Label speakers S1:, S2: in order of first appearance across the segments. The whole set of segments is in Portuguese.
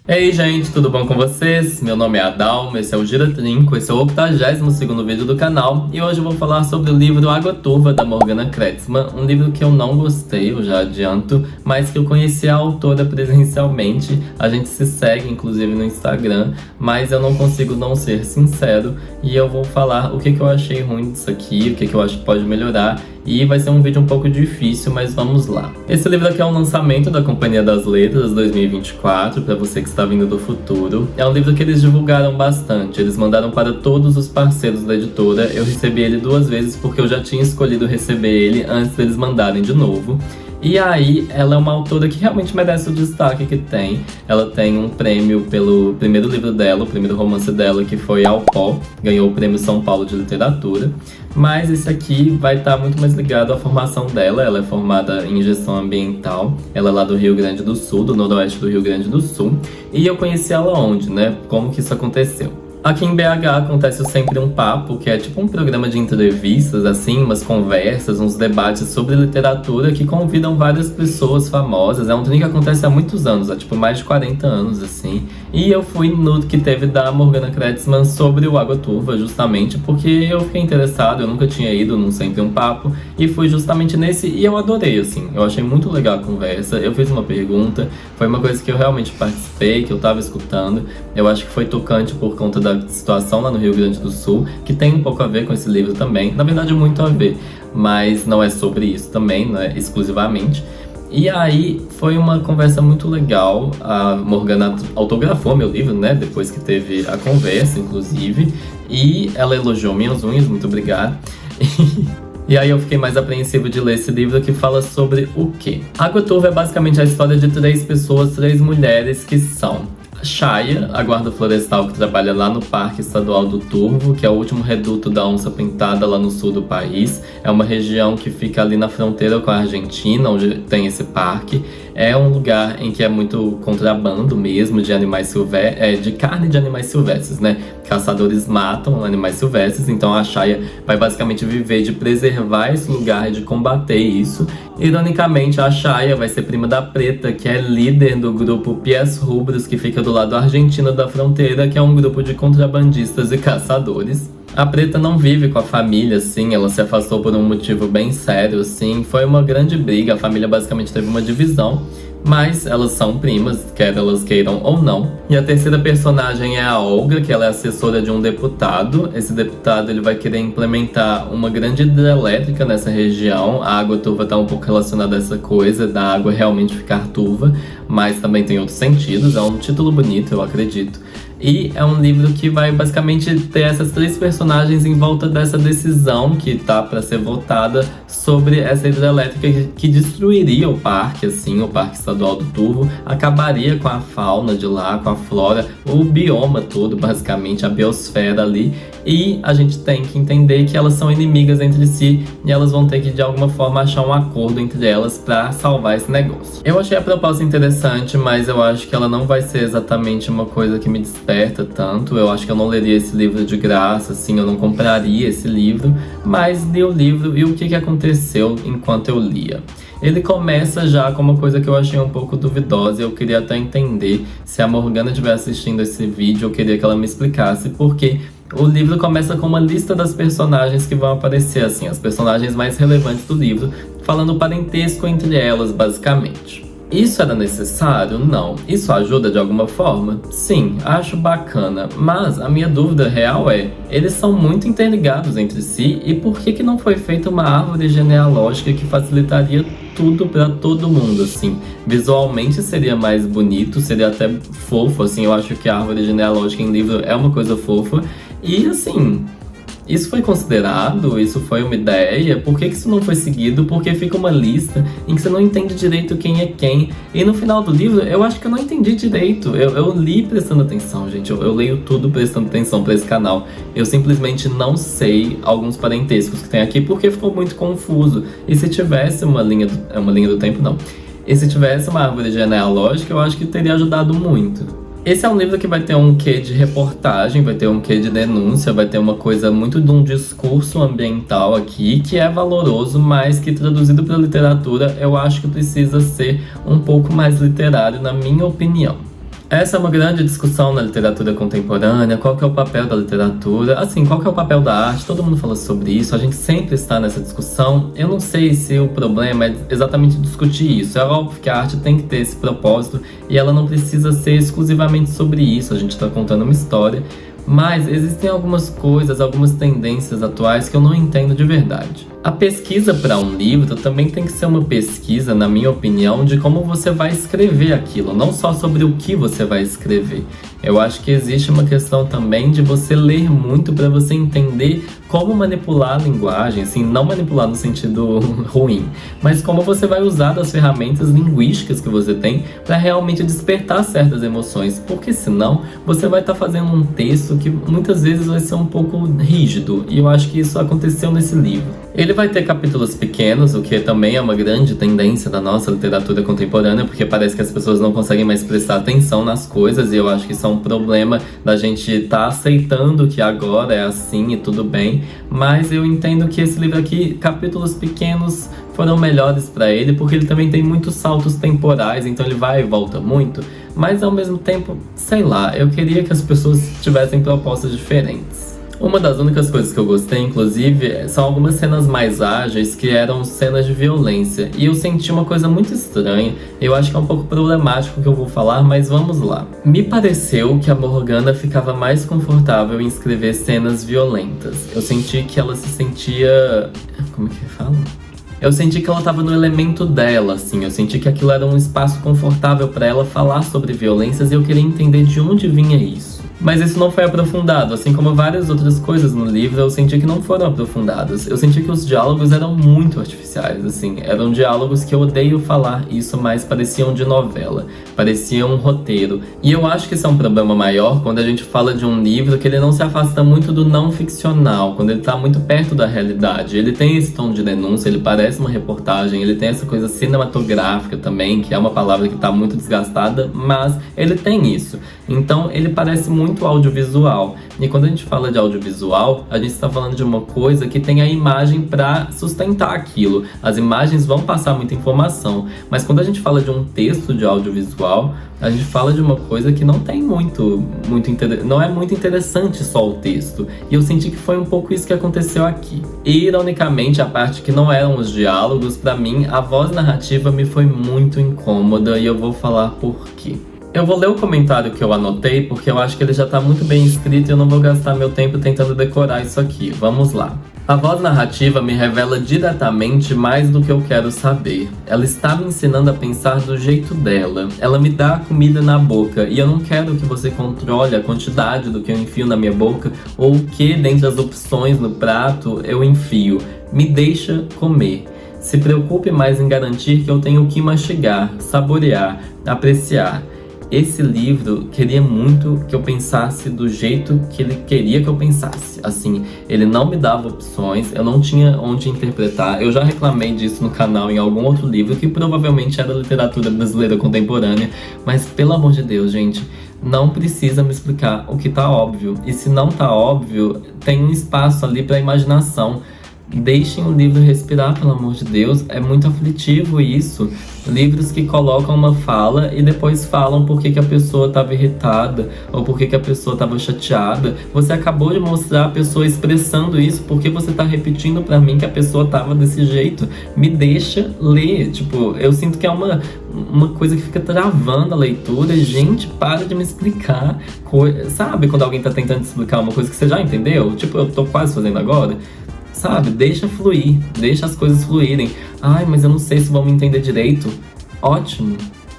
S1: Ei, gente, tudo bom com vocês? Meu nome é Adalma, esse é o Gira Trinco, esse é o 82º vídeo do canal e hoje eu vou falar sobre o livro Água Turva, da Morgana Kretschmann, um livro que eu não gostei, eu já adianto, mas que eu conheci a autora presencialmente, a gente se segue inclusive no Instagram, mas eu não consigo não ser sincero e eu vou falar o que eu achei ruim disso aqui, o que eu acho que pode melhorar. E vai ser um vídeo um pouco difícil, mas vamos lá. Esse livro aqui é um lançamento da Companhia das Letras 2024, para você que está vindo do futuro. É um livro que eles divulgaram bastante, eles mandaram para todos os parceiros da editora. Eu recebi ele 2 vezes porque eu já tinha escolhido receber ele antes deles mandarem de novo. E aí, ela é uma autora que realmente merece o destaque que tem. Ela tem um prêmio pelo primeiro livro dela, o primeiro romance dela, que foi Ao Pó, ganhou o Prêmio São Paulo de Literatura. Mas esse aqui vai estar muito mais ligado à formação dela. Ela é formada em gestão ambiental, ela é lá do Rio Grande do Sul, do noroeste do Rio Grande do Sul. E eu conheci ela onde, né? Como que isso aconteceu? Aqui em BH acontece sempre um papo, que é tipo um programa de entrevistas, assim, umas conversas, uns debates sobre literatura que convidam várias pessoas famosas. É um trem que acontece há muitos anos, há tipo mais de 40 anos, assim. E eu fui no que teve da Morgana Kretschmann sobre o Água Turva, justamente porque eu fiquei interessado, eu nunca tinha ido num Sempre um Papo, e fui justamente nesse, e eu adorei, assim. Eu achei muito legal a conversa, eu fiz uma pergunta, foi uma coisa que eu realmente participei, que eu tava escutando. Eu acho que foi tocante por conta da situação lá no Rio Grande do Sul, que tem um pouco a ver com esse livro também, na verdade muito a ver, mas não é sobre isso também, não é exclusivamente. E aí foi uma conversa muito legal, a Morgana autografou meu livro, né, depois que teve a conversa, inclusive, e ela elogiou minhas unhas, muito obrigado. E aí eu fiquei mais apreensivo de ler esse livro que fala sobre o quê? Água Turva é basicamente a história de 3 pessoas, 3 mulheres que são a Shaya, a guarda florestal que trabalha lá no Parque Estadual do Turvo, que é o último reduto da onça pintada lá no sul do país. É uma região que fica ali na fronteira com a Argentina, onde tem esse parque. É um lugar em que é muito contrabando mesmo de animais silvestres, de carne de animais silvestres, né? Caçadores matam animais silvestres, então a Shaya vai basicamente viver de preservar esse lugar e de combater isso. Ironicamente, a Shaya vai ser prima da Preta, que é líder do grupo Pies Rubros, que fica do lado argentino da fronteira, que é um grupo de contrabandistas e caçadores. A Preta não vive com a família, assim, ela se afastou por um motivo bem sério, assim. Foi uma grande briga, a família basicamente teve uma divisão, mas elas são primas, quer elas queiram ou não. E a terceira personagem é a Olga, que ela é assessora de um deputado. Esse deputado ele vai querer implementar uma grande hidrelétrica nessa região. A água turva está um pouco relacionada a essa coisa, da água realmente ficar turva, mas também tem outros sentidos. É um título bonito, eu acredito. E é um livro que vai basicamente ter essas 3 personagens em volta dessa decisão que tá para ser votada sobre essa hidrelétrica que destruiria o parque, assim, o Parque Estadual do Turvo, acabaria com a fauna de lá, com a flora, o bioma todo, basicamente, a biosfera ali. E a gente tem que entender que elas são inimigas entre si e elas vão ter que, de alguma forma, achar um acordo entre elas para salvar esse negócio. Eu achei a proposta interessante, mas eu acho que ela não vai ser exatamente uma coisa que me desperta tanto. Eu acho que eu não leria esse livro de graça, assim, eu não compraria esse livro, mas li o livro e o que aconteceu enquanto eu lia? Ele começa já com uma coisa que eu achei um pouco duvidosa e eu queria até entender se a Morgana estiver assistindo esse vídeo, eu queria que ela me explicasse, porque o livro começa com uma lista das personagens que vão aparecer, assim, as personagens mais relevantes do livro, falando o parentesco entre elas, basicamente. Isso era necessário? Não. Isso ajuda de alguma forma? Sim, acho bacana. Mas a minha dúvida real é, eles são muito interligados entre si e por que não foi feita uma árvore genealógica que facilitaria tudo pra todo mundo, assim? Visualmente seria mais bonito, seria até fofo, assim, eu acho que a árvore genealógica em livro é uma coisa fofa. E assim, isso foi considerado? Isso foi uma ideia? Por que isso não foi seguido? Porque fica uma lista em que você não entende direito quem é quem. E no final do livro, eu acho que eu não entendi direito. Eu li prestando atenção, gente. Eu leio tudo prestando atenção pra esse canal. Eu simplesmente não sei alguns parentescos que tem aqui porque ficou muito confuso. E se tivesse uma linha do tempo, não. E se tivesse uma árvore genealógica, eu acho que teria ajudado muito. Esse é um livro que vai ter um quê de reportagem, vai ter um quê de denúncia, vai ter uma coisa muito de um discurso ambiental aqui, que é valoroso, mas que traduzido para literatura eu acho que precisa ser um pouco mais literário, na minha opinião. Essa é uma grande discussão na literatura contemporânea, qual que é o papel da literatura, assim, qual que é o papel da arte, todo mundo fala sobre isso, a gente sempre está nessa discussão. Eu não sei se o problema é exatamente discutir isso, é óbvio que a arte tem que ter esse propósito e ela não precisa ser exclusivamente sobre isso, a gente está contando uma história, mas existem algumas coisas, algumas tendências atuais que eu não entendo de verdade. A pesquisa para um livro também tem que ser uma pesquisa, na minha opinião, de como você vai escrever aquilo, não só sobre o que você vai escrever. Eu acho que existe uma questão também de você ler muito para você entender como manipular a linguagem, assim, não manipular no sentido ruim, mas como você vai usar das ferramentas linguísticas que você tem para realmente despertar certas emoções, porque senão você vai estar fazendo um texto que muitas vezes vai ser um pouco rígido, e eu acho que isso aconteceu nesse livro. Ele vai ter capítulos pequenos, o que também é uma grande tendência da nossa literatura contemporânea, porque parece que as pessoas não conseguem mais prestar atenção nas coisas, e eu acho que isso é um problema da gente estar aceitando que agora é assim e tudo bem, mas eu entendo que esse livro aqui, capítulos pequenos, foram melhores para ele, porque ele também tem muitos saltos temporais, então ele vai e volta muito, mas ao mesmo tempo, sei lá, eu queria que as pessoas tivessem propostas diferentes. Uma das únicas coisas que eu gostei, inclusive, são algumas cenas mais ágeis que eram cenas de violência. E eu senti uma coisa muito estranha, eu acho que é um pouco problemático o que eu vou falar, mas vamos lá. Me pareceu que a Morgana ficava mais confortável em escrever cenas violentas. Eu senti que ela se sentia... Como é que fala? Eu senti que ela estava no elemento dela, assim. Eu senti que aquilo era um espaço confortável para ela falar sobre violências e eu queria entender de onde vinha isso. Mas isso não foi aprofundado, assim como várias outras coisas no livro eu senti que não foram aprofundadas. Eu senti que os diálogos eram muito artificiais, assim. Eram diálogos que eu odeio falar isso, mas pareciam de novela, pareciam um roteiro. E eu acho que isso é um problema maior quando a gente fala de um livro que ele não se afasta muito do não ficcional, quando ele tá muito perto da realidade. Ele tem esse tom de denúncia, ele parece uma reportagem, ele tem essa coisa cinematográfica também, que é uma palavra que tá muito desgastada, mas ele tem isso. Então ele parece muito audiovisual. E quando a gente fala de audiovisual, a gente está falando de uma coisa que tem a imagem para sustentar aquilo. As imagens vão passar muita informação, mas quando a gente fala de um texto de audiovisual, a gente fala de uma coisa que não tem não é muito interessante só o texto. E eu senti que foi um pouco isso que aconteceu aqui. E, ironicamente, a parte que não eram os diálogos, para mim, a voz narrativa me foi muito incômoda e eu vou falar por quê. Eu vou ler o comentário que eu anotei, porque eu acho que ele já tá muito bem escrito e eu não vou gastar meu tempo tentando decorar isso aqui. Vamos lá. A voz narrativa me revela diretamente mais do que eu quero saber. Ela está me ensinando a pensar do jeito dela. Ela me dá a comida na boca e eu não quero que você controle a quantidade do que eu enfio na minha boca ou o que, dentre as opções no prato, eu enfio. Me deixa comer. Se preocupe mais em garantir que eu tenho o que mastigar, saborear, apreciar. Esse livro queria muito que eu pensasse do jeito que ele queria que eu pensasse. Assim, ele não me dava opções, eu não tinha onde interpretar. Eu já reclamei disso no canal em algum outro livro, que provavelmente era literatura brasileira contemporânea. Mas, pelo amor de Deus, gente, não precisa me explicar o que tá óbvio. E se não tá óbvio, tem um espaço ali pra imaginação. Deixem o livro respirar, pelo amor de Deus. É muito aflitivo isso. Livros que colocam uma fala e depois falam por que a pessoa estava irritada ou por que a pessoa estava chateada. Você acabou de mostrar a pessoa expressando isso, porque você tá repetindo pra mim que a pessoa tava desse jeito. Me deixa ler. Tipo, eu sinto que é uma coisa que fica travando a leitura. Gente, para de me explicar. Sabe quando alguém tá tentando explicar uma coisa que você já entendeu? Tipo, eu tô quase fazendo agora. Sabe, deixa fluir, deixa as coisas fluírem. Ai, mas eu não sei se vão me entender direito. Ótimo,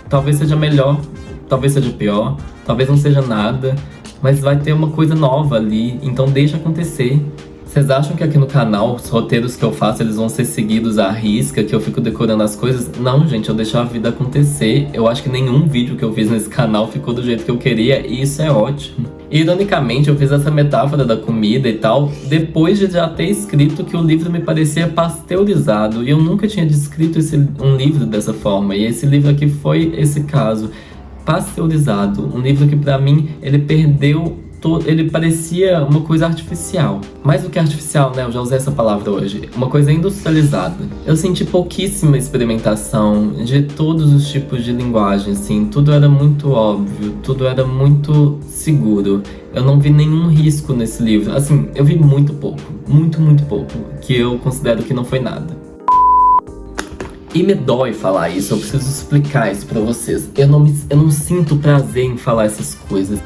S1: talvez seja melhor, talvez seja pior, talvez não seja nada, mas vai ter uma coisa nova ali, então deixa acontecer. Vocês acham que aqui no canal, os roteiros que eu faço, eles vão ser seguidos à risca, que eu fico decorando as coisas? Não, gente, eu deixo a vida acontecer. Eu acho que nenhum vídeo que eu fiz nesse canal ficou do jeito que eu queria, e isso é ótimo. Ironicamente, eu fiz essa metáfora da comida e tal, depois de já ter escrito que o livro me parecia pasteurizado, e eu nunca tinha descrito um livro dessa forma, e esse livro aqui foi esse caso. Pasteurizado, um livro que pra mim, ele perdeu ele parecia uma coisa artificial. Mais do que artificial, né? Eu já usei essa palavra hoje. Uma coisa industrializada. Eu senti pouquíssima experimentação de todos os tipos de linguagem, assim. Tudo era muito óbvio, tudo era muito seguro. Eu não vi nenhum risco nesse livro. Assim, eu vi muito pouco. Muito, muito pouco. Que eu considero que não foi nada. E me dói falar isso, eu preciso explicar isso pra vocês. Eu não sinto prazer em falar essas coisas.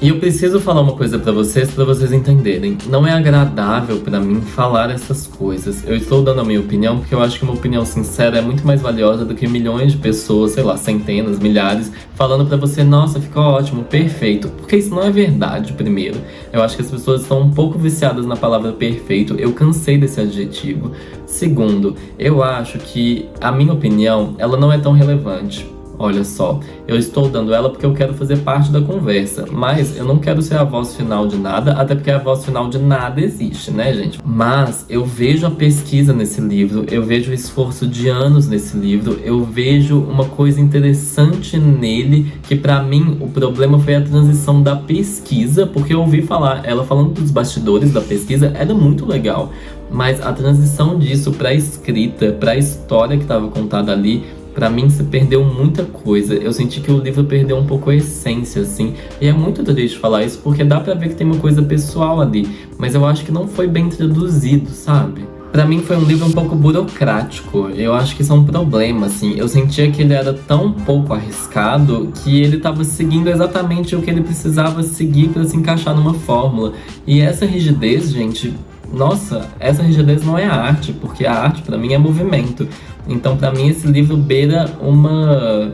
S1: E eu preciso falar uma coisa pra vocês entenderem. Não é agradável pra mim falar essas coisas. Eu estou dando a minha opinião porque eu acho que uma opinião sincera é muito mais valiosa do que milhões de pessoas, sei lá, centenas, milhares, falando pra você, nossa, ficou ótimo, perfeito. Porque isso não é verdade, primeiro. Eu acho que as pessoas estão um pouco viciadas na palavra perfeito. Eu cansei desse adjetivo. Segundo, eu acho que a minha opinião, ela não é tão relevante. Olha só, eu estou dando ela porque eu quero fazer parte da conversa, mas eu não quero ser a voz final de nada, até porque a voz final de nada existe, né, gente? Mas eu vejo a pesquisa nesse livro, eu vejo o esforço de anos nesse livro, eu vejo uma coisa interessante nele, que pra mim o problema foi a transição da pesquisa, porque eu ouvi falar, ela falando dos bastidores da pesquisa, era muito legal, mas a transição disso pra escrita, pra história que estava contada ali, pra mim se perdeu muita coisa. Eu senti que o livro perdeu um pouco a essência, assim. E é muito triste falar isso, porque dá pra ver que tem uma coisa pessoal ali. Mas eu acho que não foi bem traduzido, sabe? Pra mim foi um livro um pouco burocrático. Eu acho que isso é um problema, assim. Eu sentia que ele era tão pouco arriscado que ele tava seguindo exatamente o que ele precisava seguir pra se encaixar numa fórmula. E essa rigidez, gente... Nossa, essa rigidez não é arte, porque a arte pra mim é movimento. Então pra mim esse livro beira uma...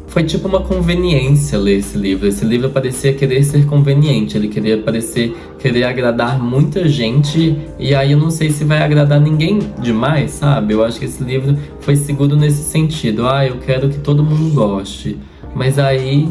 S1: Foi tipo uma conveniência ler esse livro. Esse livro parecia querer ser conveniente, ele querer agradar muita gente. E aí eu não sei se vai agradar ninguém demais, sabe? Eu acho que esse livro foi seguro nesse sentido. Eu quero que todo mundo goste. Mas aí...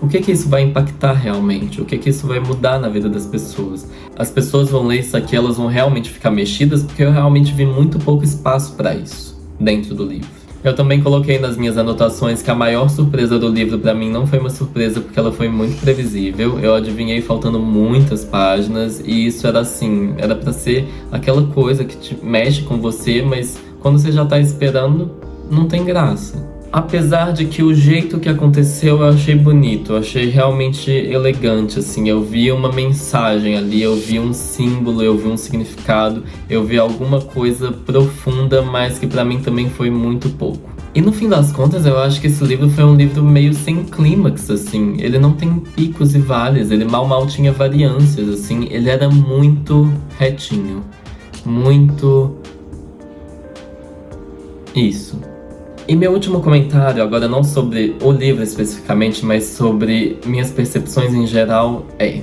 S1: o que isso vai impactar realmente? O que isso vai mudar na vida das pessoas? As pessoas vão ler isso aqui, elas vão realmente ficar mexidas, porque eu realmente vi muito pouco espaço para isso dentro do livro. Eu também coloquei nas minhas anotações que a maior surpresa do livro para mim não foi uma surpresa porque ela foi muito previsível. Eu adivinhei faltando muitas páginas e isso era assim, era para ser aquela coisa que te mexe com você, mas quando você já tá esperando, não tem graça. Apesar de que o jeito que aconteceu eu achei bonito, eu achei realmente elegante, assim. Eu vi uma mensagem ali, eu vi um símbolo, eu vi um significado, eu vi alguma coisa profunda, mas que pra mim também foi muito pouco. E no fim das contas, eu acho que esse livro foi um livro meio sem clímax, assim. Ele não tem picos e vales, ele mal tinha variâncias, assim. Ele era muito retinho, muito... isso. E meu último comentário, agora não sobre o livro especificamente, mas sobre minhas percepções em geral, é...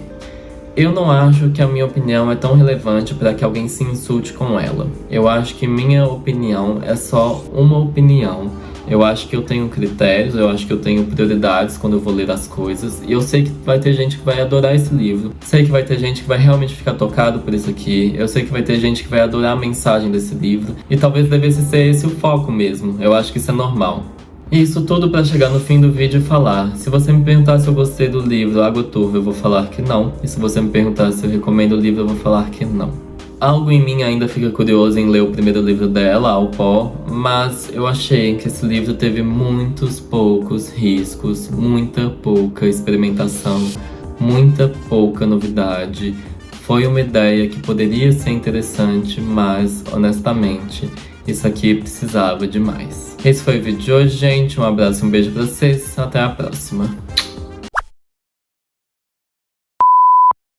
S1: eu não acho que a minha opinião é tão relevante para que alguém se insulte com ela. Eu acho que minha opinião é só uma opinião. Eu acho que eu tenho critérios, eu acho que eu tenho prioridades quando eu vou ler as coisas. E eu sei que vai ter gente que vai adorar esse livro. Sei que vai ter gente que vai realmente ficar tocado por isso aqui. Eu sei que vai ter gente que vai adorar a mensagem desse livro. E talvez devesse ser esse o foco mesmo. Eu acho que isso é normal. E isso tudo pra chegar no fim do vídeo e falar. Se você me perguntar se eu gostei do livro Água Turva, eu vou falar que não. E se você me perguntar se eu recomendo o livro, eu vou falar que não. Algo em mim ainda fica curioso em ler o primeiro livro dela, Ao Pó, mas eu achei que esse livro teve muitos poucos riscos, muita pouca experimentação, muita pouca novidade. Foi uma ideia que poderia ser interessante, mas, honestamente, isso aqui precisava de mais. Esse foi o vídeo de hoje, gente. Um abraço e um beijo pra vocês. Até a próxima.